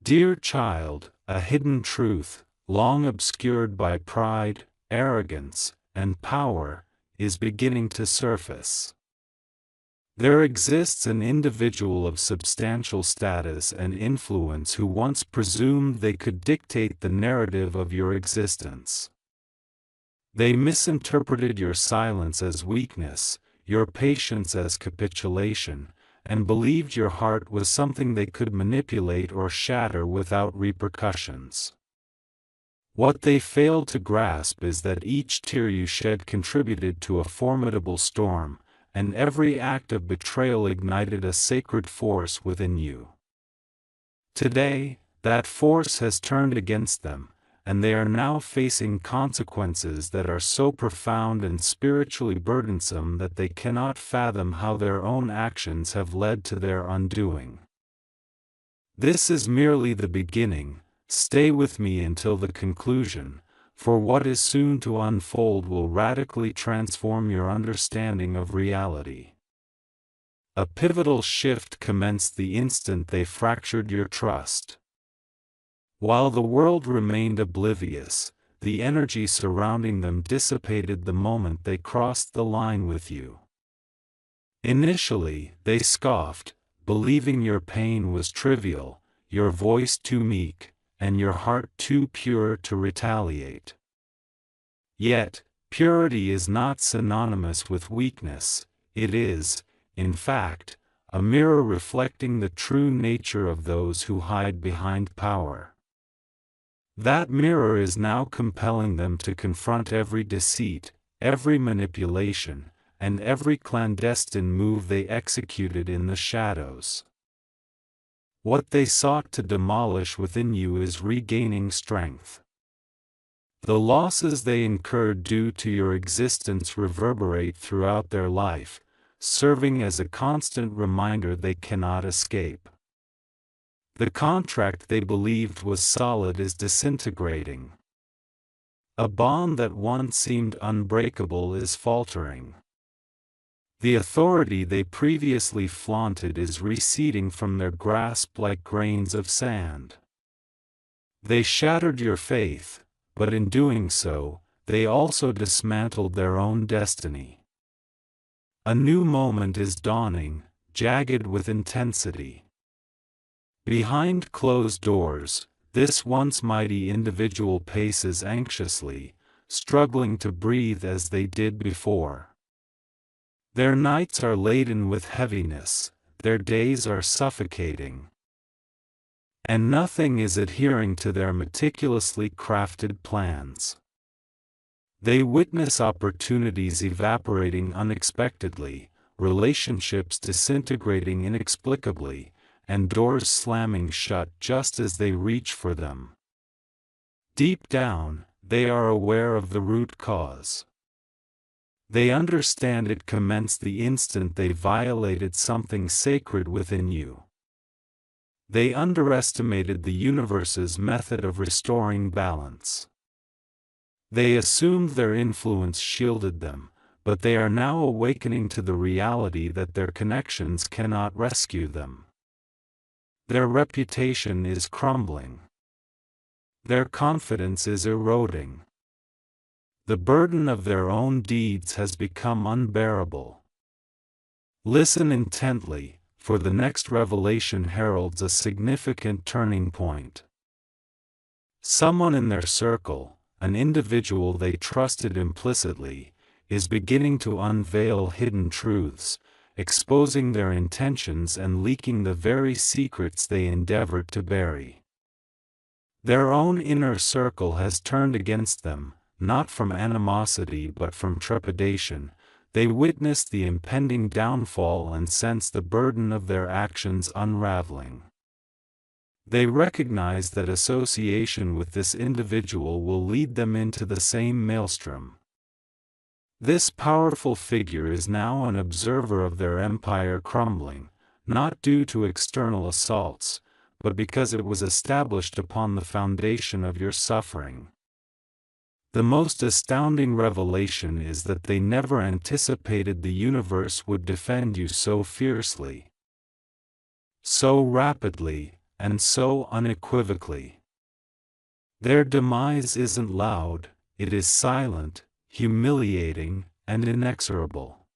Dear child, a hidden truth, long obscured by pride, arrogance, and power, is beginning to surface. There exists an individual of substantial status and influence who once presumed they could dictate the narrative of your existence. They misinterpreted your silence as weakness, your patience as capitulation, and believed your heart was something they could manipulate or shatter without repercussions. What they failed to grasp is that each tear you shed contributed to a formidable storm, and every act of betrayal ignited a sacred force within you. Today, that force has turned against them, and they are now facing consequences that are so profound and spiritually burdensome that they cannot fathom how their own actions have led to their undoing. This is merely the beginning. Stay with me until the conclusion, for what is soon to unfold will radically transform your understanding of reality. A pivotal shift commenced the instant they fractured your trust. While the world remained oblivious, the energy surrounding them dissipated the moment they crossed the line with you. Initially, they scoffed, believing your pain was trivial, your voice too meek, and your heart too pure to retaliate. Yet, purity is not synonymous with weakness. It is, in fact, a mirror reflecting the true nature of those who hide behind power. That mirror is now compelling them to confront every deceit, every manipulation, and every clandestine move they executed in the shadows. What they sought to demolish within you is regaining strength. The losses they incurred due to your existence reverberate throughout their life, serving as a constant reminder they cannot escape. The contract they believed was solid is disintegrating. A bond that once seemed unbreakable is faltering. The authority they previously flaunted is receding from their grasp like grains of sand. They shattered your faith, but in doing so, they also dismantled their own destiny. A new moment is dawning, jagged with intensity. Behind closed doors, this once mighty individual paces anxiously, struggling to breathe as they did before. Their nights are laden with heaviness, their days are suffocating. And nothing is adhering to their meticulously crafted plans. They witness opportunities evaporating unexpectedly, relationships disintegrating inexplicably, and doors slamming shut just as they reach for them. Deep down, they are aware of the root cause. They understand it commenced the instant they violated something sacred within you. They underestimated the universe's method of restoring balance. They assumed their influence shielded them, but they are now awakening to the reality that their connections cannot rescue them. Their reputation is crumbling. Their confidence is eroding. The burden of their own deeds has become unbearable. Listen intently, for the next revelation heralds a significant turning point. Someone in their circle, an individual they trusted implicitly, is beginning to unveil hidden truths, exposing their intentions and leaking the very secrets they endeavored to bury. Their own inner circle has turned against them, not from animosity but from trepidation. They witness the impending downfall and sense the burden of their actions unraveling. They recognize that association with this individual will lead them into the same maelstrom. This powerful figure is now an observer of their empire crumbling, not due to external assaults, but because it was established upon the foundation of your suffering. The most astounding revelation is that they never anticipated the universe would defend you so fiercely, so rapidly, and so unequivocally. Their demise isn't loud, it is silent, humiliating, and inexorable.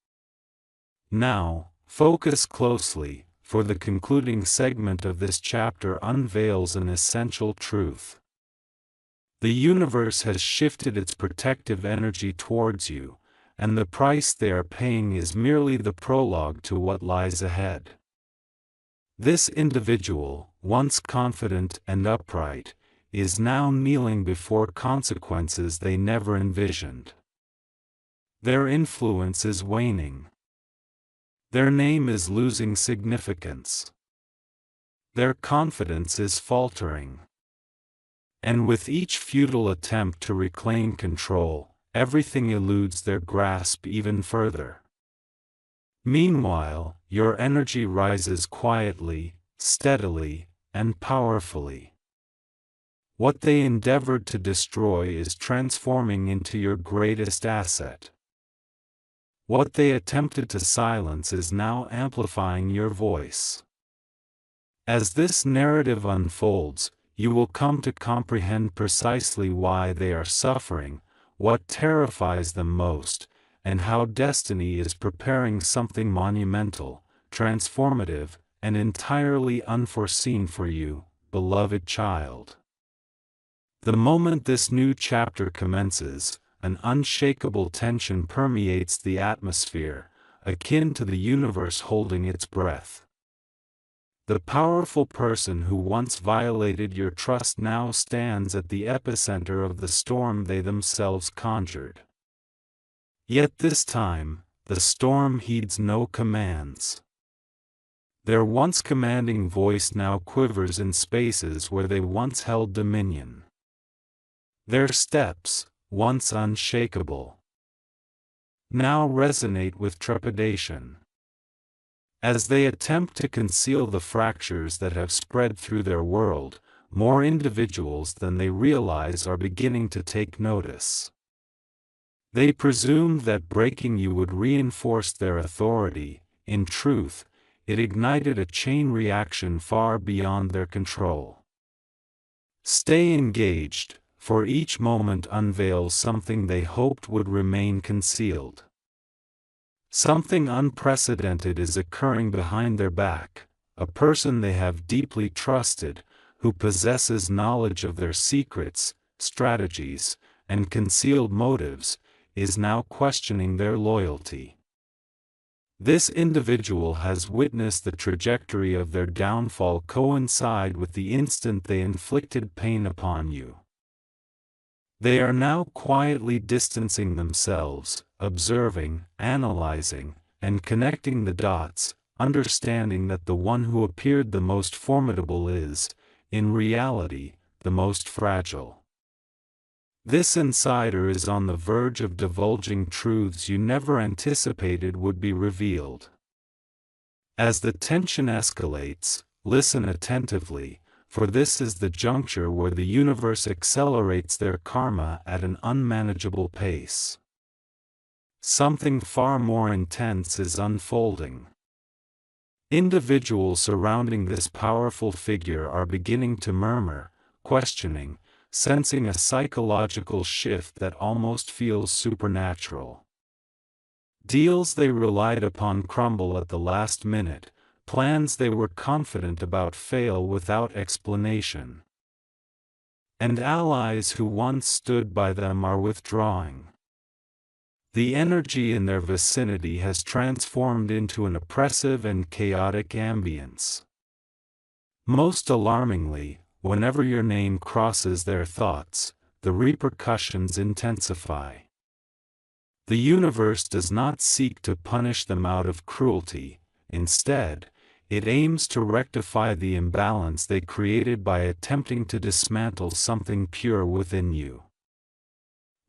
Now, focus closely, for the concluding segment of this chapter unveils an essential truth. The universe has shifted its protective energy towards you, and the price they are paying is merely the prologue to what lies ahead. This individual, once confident and upright, is now kneeling before consequences they never envisioned. Their influence is waning. Their name is losing significance. Their confidence is faltering. And with each futile attempt to reclaim control, everything eludes their grasp even further. Meanwhile, your energy rises quietly, steadily, and powerfully. What they endeavored to destroy is transforming into your greatest asset. What they attempted to silence is now amplifying your voice. As this narrative unfolds, you will come to comprehend precisely why they are suffering, what terrifies them most, and how destiny is preparing something monumental, transformative, and entirely unforeseen for you, beloved child. The moment this new chapter commences, an unshakable tension permeates the atmosphere, akin to the universe holding its breath. The powerful person who once violated your trust now stands at the epicenter of the storm they themselves conjured. Yet this time, the storm heeds no commands. Their once commanding voice now quivers in spaces where they once held dominion. Their steps, once unshakable, now resonate with trepidation. As they attempt to conceal the fractures that have spread through their world, more individuals than they realize are beginning to take notice. They presumed that breaking you would reinforce their authority. In truth, it ignited a chain reaction far beyond their control. Stay engaged, for each moment unveils something they hoped would remain concealed. Something unprecedented is occurring behind their back. A person they have deeply trusted, who possesses knowledge of their secrets, strategies, and concealed motives, is now questioning their loyalty. This individual has witnessed the trajectory of their downfall coincide with the instant they inflicted pain upon you. They are now quietly distancing themselves, observing, analyzing, and connecting the dots, understanding that the one who appeared the most formidable is, in reality, the most fragile. This insider is on the verge of divulging truths you never anticipated would be revealed. As the tension escalates, listen attentively, for this is the juncture where the universe accelerates their karma at an unmanageable pace. Something far more intense is unfolding. Individuals surrounding this powerful figure are beginning to murmur, questioning, sensing a psychological shift that almost feels supernatural. Deals they relied upon crumble at the last minute, plans they were confident about fail without explanation. And allies who once stood by them are withdrawing. The energy in their vicinity has transformed into an oppressive and chaotic ambience. Most alarmingly, whenever your name crosses their thoughts, the repercussions intensify. The universe does not seek to punish them out of cruelty. Instead, it aims to rectify the imbalance they created by attempting to dismantle something pure within you.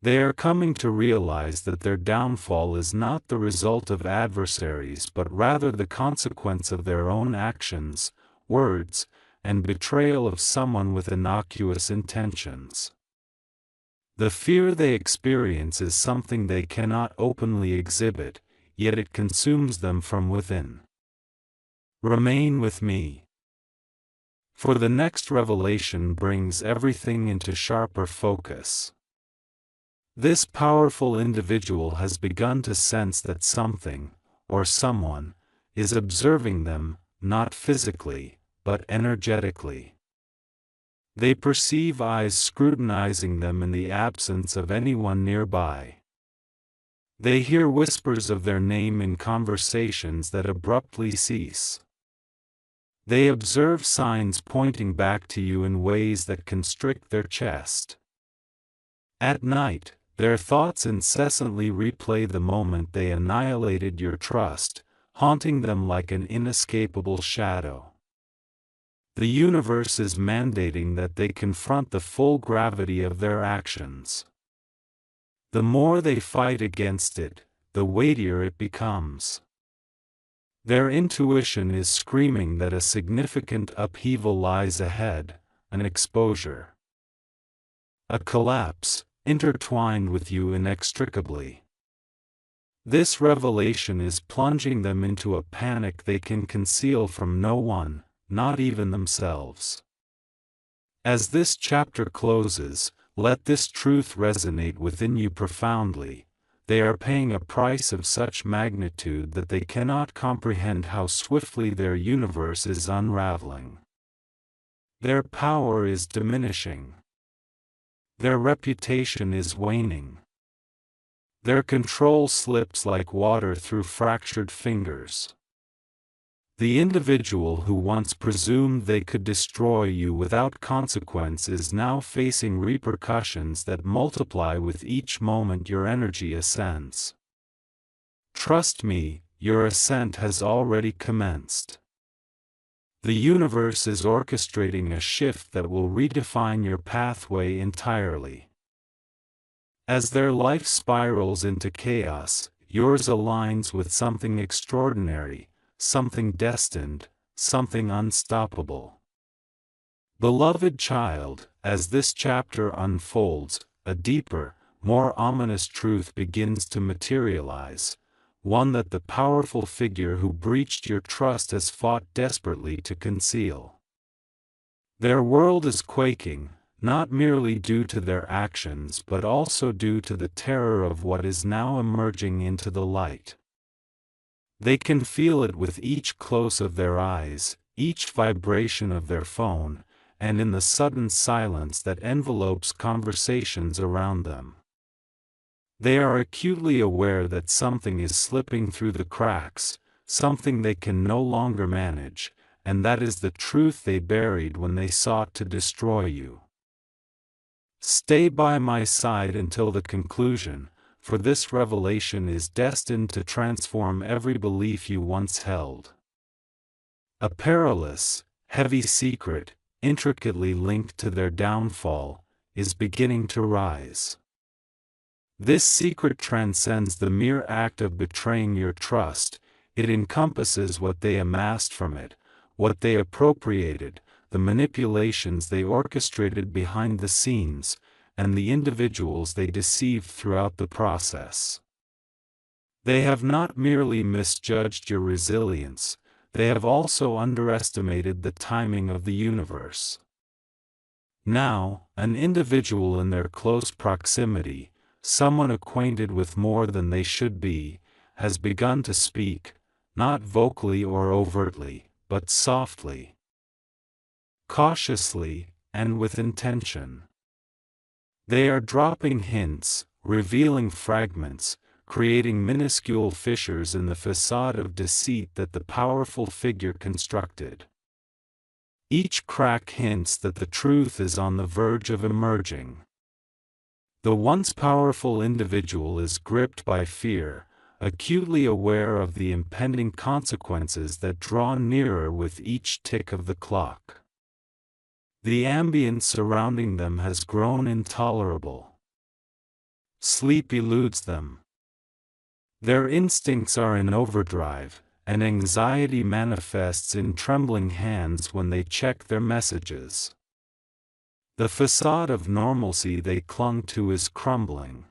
They are coming to realize that their downfall is not the result of adversaries but rather the consequence of their own actions, words, and betrayal of someone with innocuous intentions. The fear they experience is something they cannot openly exhibit, yet it consumes them from within. Remain with me. For the next revelation brings everything into sharper focus. This powerful individual has begun to sense that something, or someone, is observing them, not physically, but energetically. They perceive eyes scrutinizing them in the absence of anyone nearby. They hear whispers of their name in conversations that abruptly cease. They observe signs pointing back to you in ways that constrict their chest. At night, their thoughts incessantly replay the moment they annihilated your trust, haunting them like an inescapable shadow. The universe is mandating that they confront the full gravity of their actions. The more they fight against it, the weightier it becomes. Their intuition is screaming that a significant upheaval lies ahead, an exposure, a collapse, intertwined with you inextricably. This revelation is plunging them into a panic they can conceal from no one, not even themselves. As this chapter closes, let this truth resonate within you profoundly. They are paying a price of such magnitude that they cannot comprehend how swiftly their universe is unraveling. Their power is diminishing. Their reputation is waning. Their control slips like water through fractured fingers. The individual who once presumed they could destroy you without consequence is now facing repercussions that multiply with each moment your energy ascends. Trust me, your ascent has already commenced. The universe is orchestrating a shift that will redefine your pathway entirely. As their life spirals into chaos, yours aligns with something extraordinary, something destined, something unstoppable. Beloved child, as this chapter unfolds, a deeper, more ominous truth begins to materialize, one that the powerful figure who breached your trust has fought desperately to conceal. Their world is quaking, not merely due to their actions but also due to the terror of what is now emerging into the light. They can feel it with each close of their eyes, each vibration of their phone, and in the sudden silence that envelopes conversations around them. They are acutely aware that something is slipping through the cracks, something they can no longer manage, and that is the truth they buried when they sought to destroy you. Stay by my side until the conclusion, for this revelation is destined to transform every belief you once held. A perilous, heavy secret, intricately linked to their downfall, is beginning to rise. This secret transcends the mere act of betraying your trust. It encompasses what they amassed from it, what they appropriated, the manipulations they orchestrated behind the scenes, and the individuals they deceived throughout the process. They have not merely misjudged your resilience, they have also underestimated the timing of the universe. Now, an individual in their close proximity, someone acquainted with more than they should be, has begun to speak, not vocally or overtly, but softly, cautiously, and with intention. They are dropping hints, revealing fragments, creating minuscule fissures in the facade of deceit that the powerful figure constructed. Each crack hints that the truth is on the verge of emerging. The once powerful individual is gripped by fear, acutely aware of the impending consequences that draw nearer with each tick of the clock. The ambience surrounding them has grown intolerable. Sleep eludes them. Their instincts are in overdrive, and anxiety manifests in trembling hands when they check their messages. The facade of normalcy they clung to is crumbling.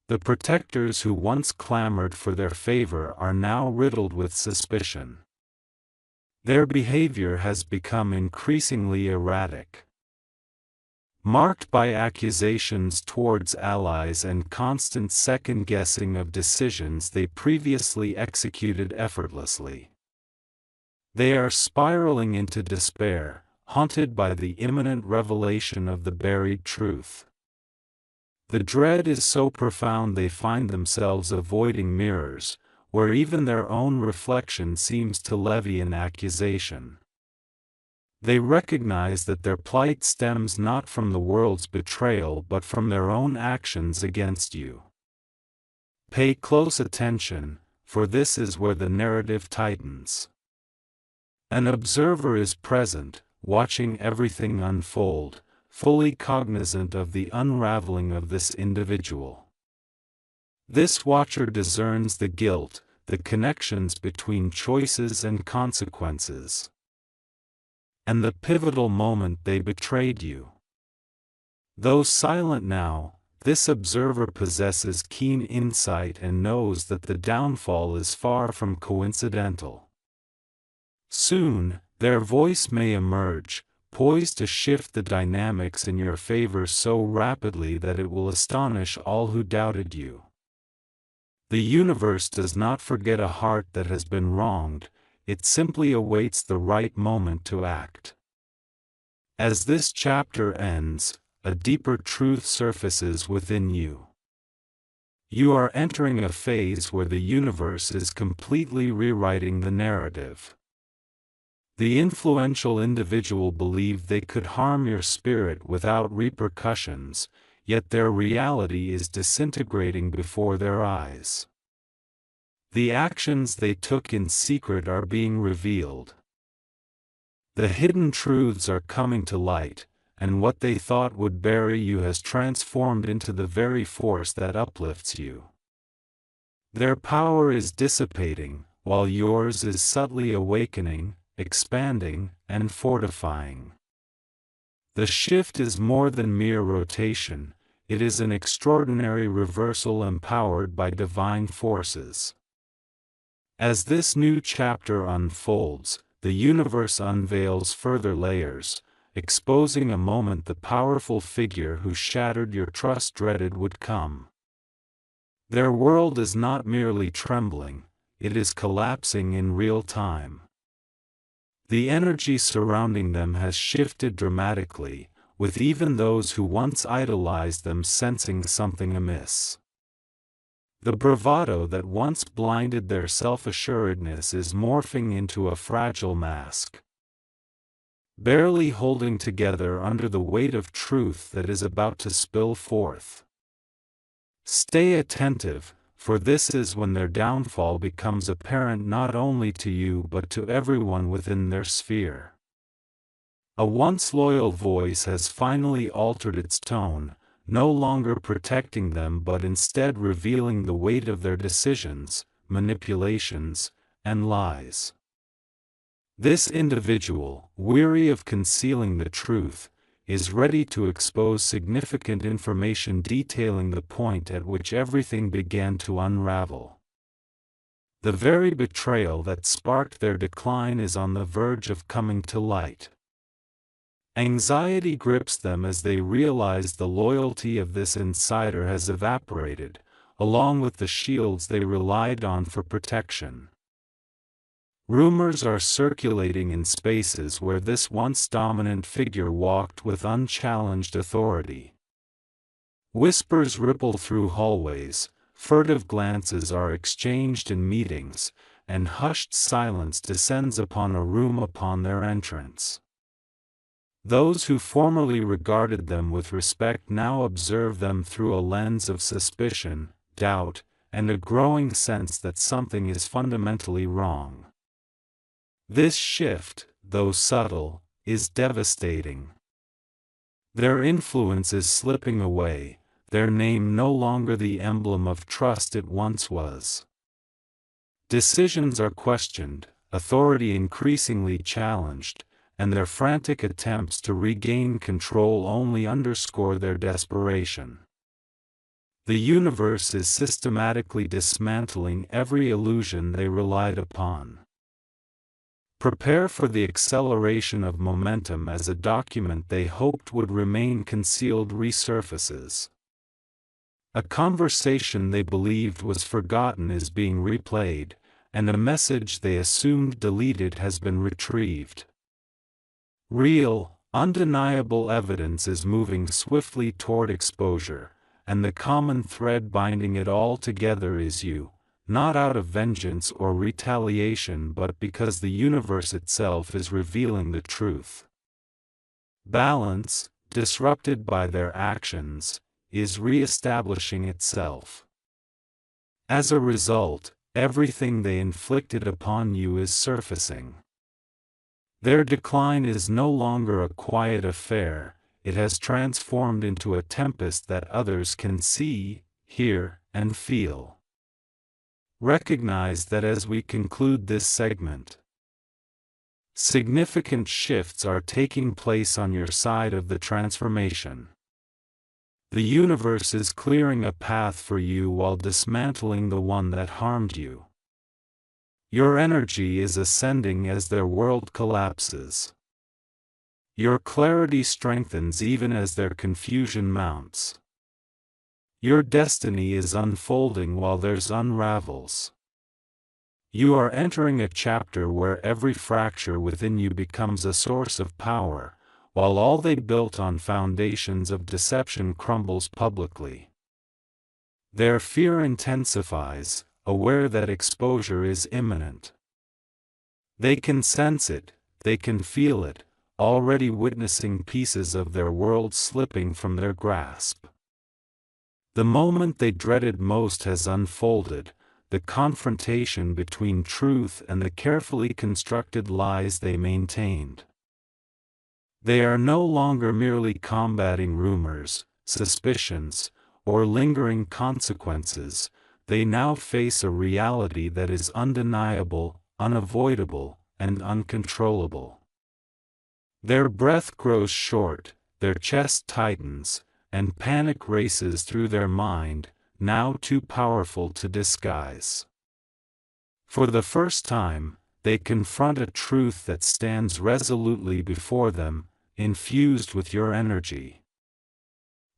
The protectors who once clamored for their favor are now riddled with suspicion. Their behavior has become increasingly erratic, marked by accusations towards allies and constant second-guessing of decisions they previously executed effortlessly. They are spiraling into despair, haunted by the imminent revelation of the buried truth. The dread is so profound they find themselves avoiding mirrors, where even their own reflection seems to levy an accusation. They recognize that their plight stems not from the world's betrayal but from their own actions against you. Pay close attention, for this is where the narrative tightens. An observer is present, watching everything unfold, fully cognizant of the unraveling of this individual. This watcher discerns the guilt, the connections between choices and consequences, and the pivotal moment they betrayed you. Though silent now, this observer possesses keen insight and knows that the downfall is far from coincidental. Soon, their voice may emerge, poised to shift the dynamics in your favor so rapidly that it will astonish all who doubted you. The universe does not forget a heart that has been wronged, it simply awaits the right moment to act. As this chapter ends, a deeper truth surfaces within you. You are entering a phase where the universe is completely rewriting the narrative. The influential individual believed they could harm your spirit without repercussions, yet their reality is disintegrating before their eyes. The actions they took in secret are being revealed. The hidden truths are coming to light, and what they thought would bury you has transformed into the very force that uplifts you. Their power is dissipating, while yours is subtly awakening, expanding, and fortifying. The shift is more than mere rotation, it is an extraordinary reversal empowered by divine forces. As this new chapter unfolds, the universe unveils further layers, exposing a moment the powerful figure who shattered your trust dreaded would come. Their world is not merely trembling, it is collapsing in real time. The energy surrounding them has shifted dramatically, with even those who once idolized them sensing something amiss. The bravado that once blinded their self-assuredness is morphing into a fragile mask, barely holding together under the weight of truth that is about to spill forth. Stay attentive, for this is when their downfall becomes apparent not only to you but to everyone within their sphere. A once loyal voice has finally altered its tone, no longer protecting them but instead revealing the weight of their decisions, manipulations, and lies. This individual, weary of concealing the truth, is ready to expose significant information detailing the point at which everything began to unravel. The very betrayal that sparked their decline is on the verge of coming to light. Anxiety grips them as they realize the loyalty of this insider has evaporated, along with the shields they relied on for protection. Rumors are circulating in spaces where this once dominant figure walked with unchallenged authority. Whispers ripple through hallways, furtive glances are exchanged in meetings, and hushed silence descends upon a room upon their entrance. Those who formerly regarded them with respect now observe them through a lens of suspicion, doubt, and a growing sense that something is fundamentally wrong. This shift, though subtle, is devastating. Their influence is slipping away, their name no longer the emblem of trust it once was. Decisions are questioned, authority increasingly challenged, and their frantic attempts to regain control only underscore their desperation. The universe is systematically dismantling every illusion they relied upon. Prepare for the acceleration of momentum as a document they hoped would remain concealed resurfaces. A conversation they believed was forgotten is being replayed, and a message they assumed deleted has been retrieved. Real, undeniable evidence is moving swiftly toward exposure, and the common thread binding it all together is you, not out of vengeance or retaliation but because the universe itself is revealing the truth. Balance, disrupted by their actions, is re-establishing itself. As a result, everything they inflicted upon you is surfacing. Their decline is no longer a quiet affair, it has transformed into a tempest that others can see, hear, and feel. Recognize that as we conclude this segment, significant shifts are taking place on your side of the transformation. The universe is clearing a path for you while dismantling the one that harmed you. Your energy is ascending as their world collapses. Your clarity strengthens even as their confusion mounts. Your destiny is unfolding while theirs unravels. You are entering a chapter where every fracture within you becomes a source of power, while all they built on foundations of deception crumbles publicly. Their fear intensifies, aware that exposure is imminent. They can sense it, they can feel it, already witnessing pieces of their world slipping from their grasp. The moment they dreaded most has unfolded, the confrontation between truth and the carefully constructed lies they maintained. They are no longer merely combating rumors, suspicions, or lingering consequences, they now face a reality that is undeniable, unavoidable, and uncontrollable. Their breath grows short, their chest tightens, and panic races through their mind, now too powerful to disguise. For the first time, they confront a truth that stands resolutely before them, infused with your energy.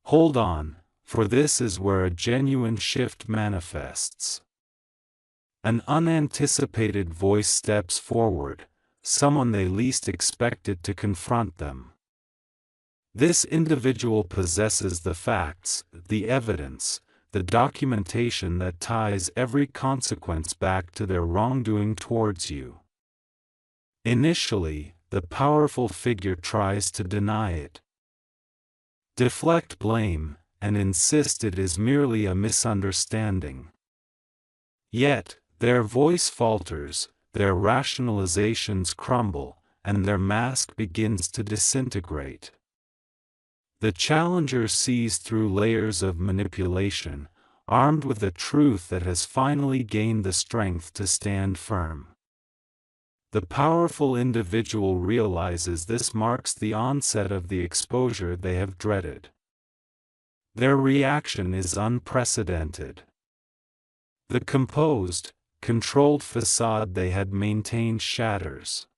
Hold on, for this is where a genuine shift manifests. An unanticipated voice steps forward, someone they least expected to confront them. This individual possesses the facts, the evidence, the documentation that ties every consequence back to their wrongdoing towards you. Initially, the powerful figure tries to deny it, deflect blame, and insist it is merely a misunderstanding. Yet, their voice falters, their rationalizations crumble, and their mask begins to disintegrate. The challenger sees through layers of manipulation, armed with a truth that has finally gained the strength to stand firm. The powerful individual realizes this marks the onset of the exposure they have dreaded. Their reaction is unprecedented. The composed, controlled facade they had maintained shatters.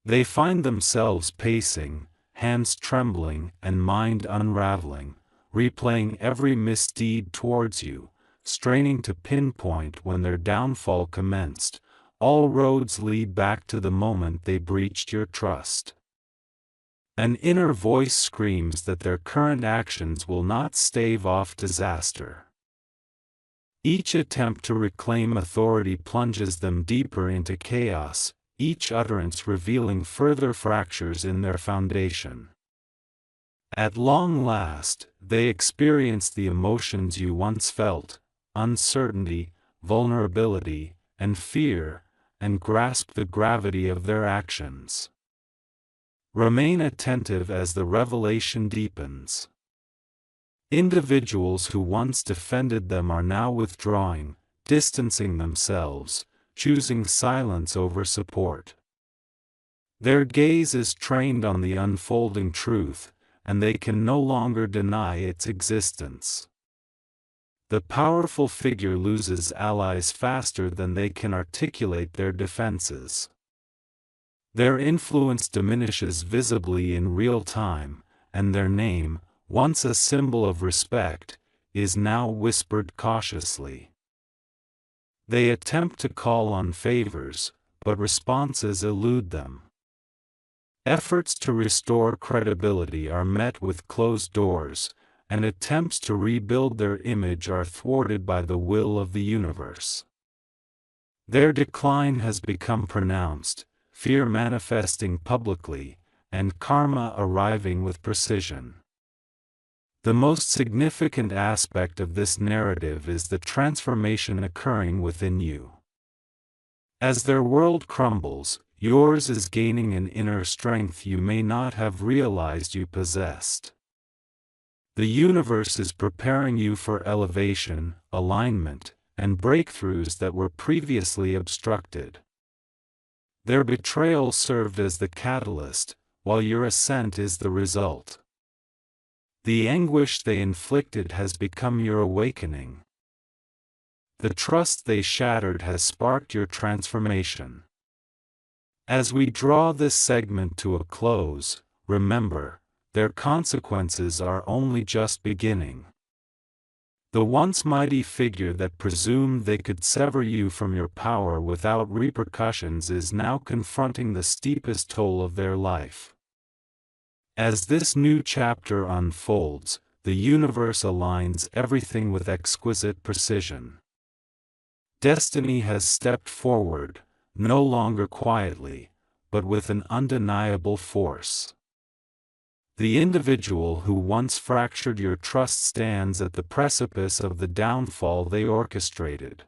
They find themselves pacing, hands trembling and mind unraveling, replaying every misdeed towards you, straining to pinpoint when their downfall commenced. All roads lead back to the moment they breached your trust. An inner voice screams that their current actions will not stave off disaster. Each attempt to reclaim authority plunges them deeper into chaos, each utterance revealing further fractures in their foundation. At long last, they experience the emotions you once felt, uncertainty, vulnerability, and fear, and grasp the gravity of their actions. Remain attentive as the revelation deepens. Individuals who once defended them are now withdrawing, distancing themselves, choosing silence over support. Their gaze is trained on the unfolding truth, and they can no longer deny its existence. The powerful figure loses allies faster than they can articulate their defenses. Their influence diminishes visibly in real time, and their name, once a symbol of respect, is now whispered cautiously. They attempt to call on favors, but responses elude them. Efforts to restore credibility are met with closed doors, and attempts to rebuild their image are thwarted by the will of the universe. Their decline has become pronounced, fear manifesting publicly, and karma arriving with precision. The most significant aspect of this narrative is the transformation occurring within you. As their world crumbles, yours is gaining an inner strength you may not have realized you possessed. The universe is preparing you for elevation, alignment, and breakthroughs that were previously obstructed. Their betrayal served as the catalyst, while your ascent is the result. The anguish they inflicted has become your awakening. The trust they shattered has sparked your transformation. As we draw this segment to a close, remember, their consequences are only just beginning. The once mighty figure that presumed they could sever you from your power without repercussions is now confronting the steepest toll of their life. As this new chapter unfolds, the universe aligns everything with exquisite precision. Destiny has stepped forward, no longer quietly, but with an undeniable force. The individual who once fractured your trust stands at the precipice of the downfall they orchestrated.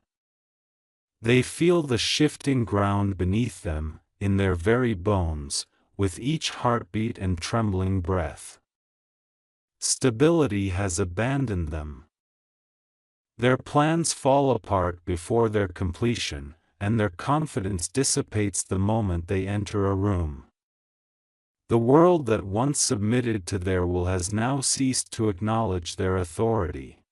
They feel the shifting ground beneath them, in their very bones, with each heartbeat and trembling breath. Stability has abandoned them. Their plans fall apart before their completion, and their confidence dissipates the moment they enter a room. The world that once submitted to their will has now ceased to acknowledge their authority.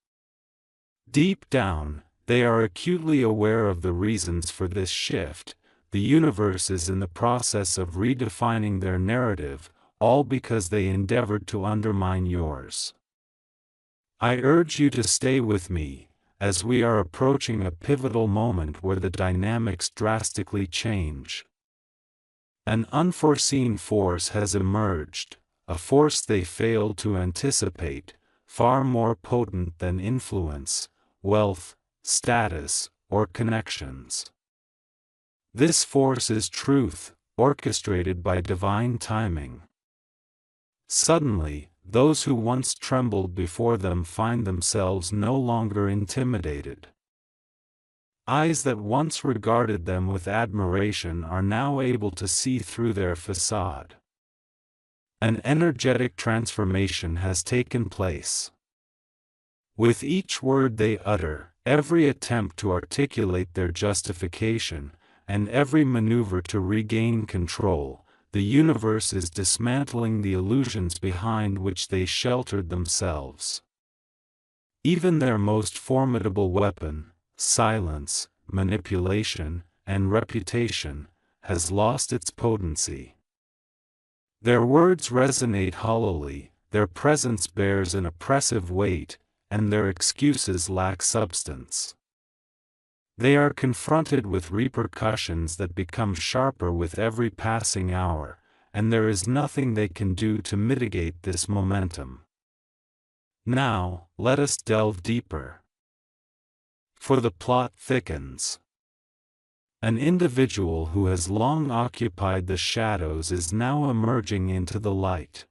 Deep down, they are acutely aware of the reasons for this shift. The universe is in the process of redefining their narrative, all because they endeavored to undermine yours. I urge you to stay with me, as we are approaching a pivotal moment where the dynamics drastically change. An unforeseen force has emerged, a force they failed to anticipate, far more potent than influence, wealth, status, or connections. This force is truth, orchestrated by divine timing. Suddenly, those who once trembled before them find themselves no longer intimidated. Eyes that once regarded them with admiration are now able to see through their facade. An energetic transformation has taken place. With each word they utter, every attempt to articulate their justification, and every maneuver to regain control, the universe is dismantling the illusions behind which they sheltered themselves. Even their most formidable weapon, silence, manipulation, and reputation, has lost its potency. Their words resonate hollowly, their presence bears an oppressive weight, and their excuses lack substance. They are confronted with repercussions that become sharper with every passing hour, and there is nothing they can do to mitigate this momentum. Now, let us delve deeper. For the plot thickens. An individual who has long occupied the shadows is now emerging into the light.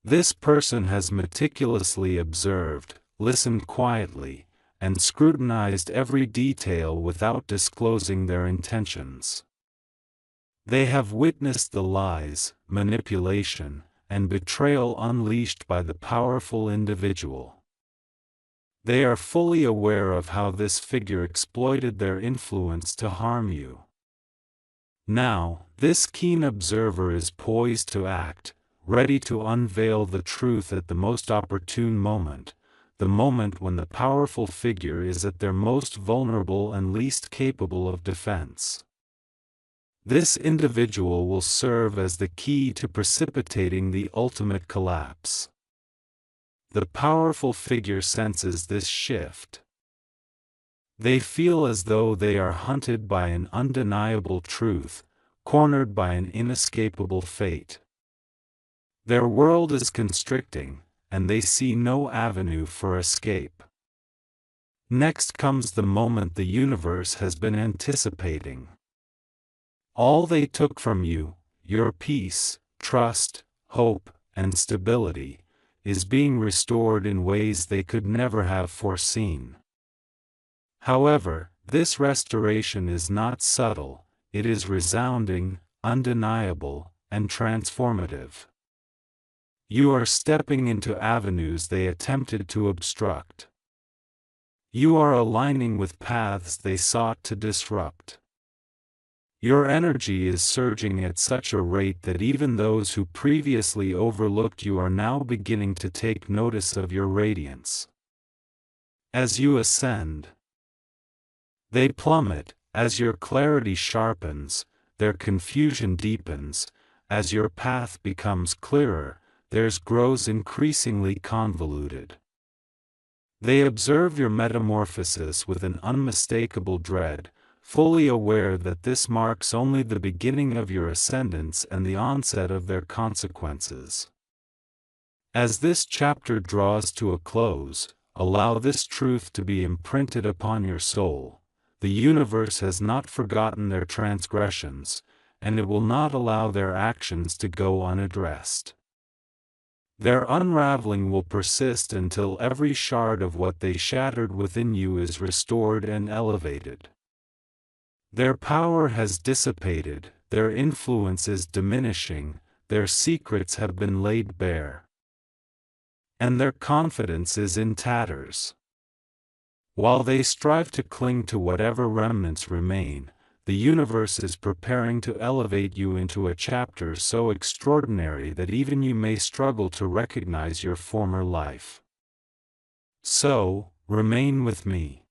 This person has meticulously observed, listened quietly, and scrutinized every detail without disclosing their intentions. They have witnessed the lies, manipulation, and betrayal unleashed by the powerful individual. They are fully aware of how this figure exploited their influence to harm you. Now, this keen observer is poised to act, ready to unveil the truth at the most opportune moment, the moment when the powerful figure is at their most vulnerable and least capable of defense. This individual will serve as the key to precipitating the ultimate collapse. The powerful figure senses this shift. They feel as though they are hunted by an undeniable truth, cornered by an inescapable fate. Their world is constricting, and they see no avenue for escape. Next comes the moment the universe has been anticipating. All they took from you, your peace, trust, hope, and stability, is being restored in ways they could never have foreseen. However, this restoration is not subtle, it is resounding, undeniable, and transformative. You are stepping into avenues they attempted to obstruct. You are aligning with paths they sought to disrupt. Your energy is surging at such a rate that even those who previously overlooked you are now beginning to take notice of your radiance. As you ascend, they plummet. As your clarity sharpens, their confusion deepens. As your path becomes clearer, theirs grows increasingly convoluted. They observe your metamorphosis with an unmistakable dread, fully aware that this marks only the beginning of your ascendance and the onset of their consequences. As this chapter draws to a close, allow this truth to be imprinted upon your soul. The universe has not forgotten their transgressions, and it will not allow their actions to go unaddressed. Their unraveling will persist until every shard of what they shattered within you is restored and elevated. Their power has dissipated, their influence is diminishing, their secrets have been laid bare, and their confidence is in tatters. While they strive to cling to whatever remnants remain, the universe is preparing to elevate you into a chapter so extraordinary that even you may struggle to recognize your former life. So, remain with me.